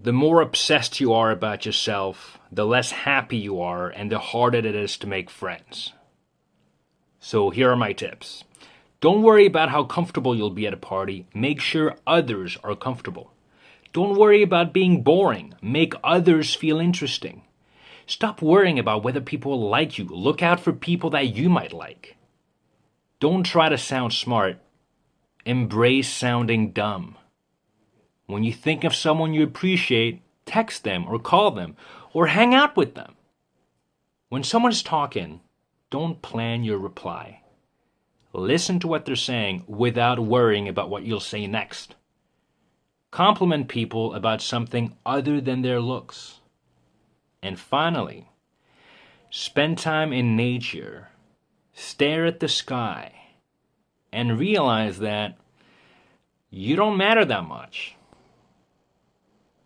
The more obsessed you are about yourself, the less happy you are, and the harder it is to make friends. So here are my tips. Don't worry about how comfortable you'll be at a party. Make sure others are comfortable. Don't worry about being boring. Make others feel interesting. Stop worrying about whether people like you. Look out for people that you might like. Don't try to sound smart. Embrace sounding dumb. When you think of someone you appreciate, text them or call them or hang out with them. When someone's talking, don't plan your reply. Listen to what they're saying without worrying about what you'll say next. Compliment people about something other than their looks. And finally, spend time in nature, stare at the sky, and realize that you don't matter that much.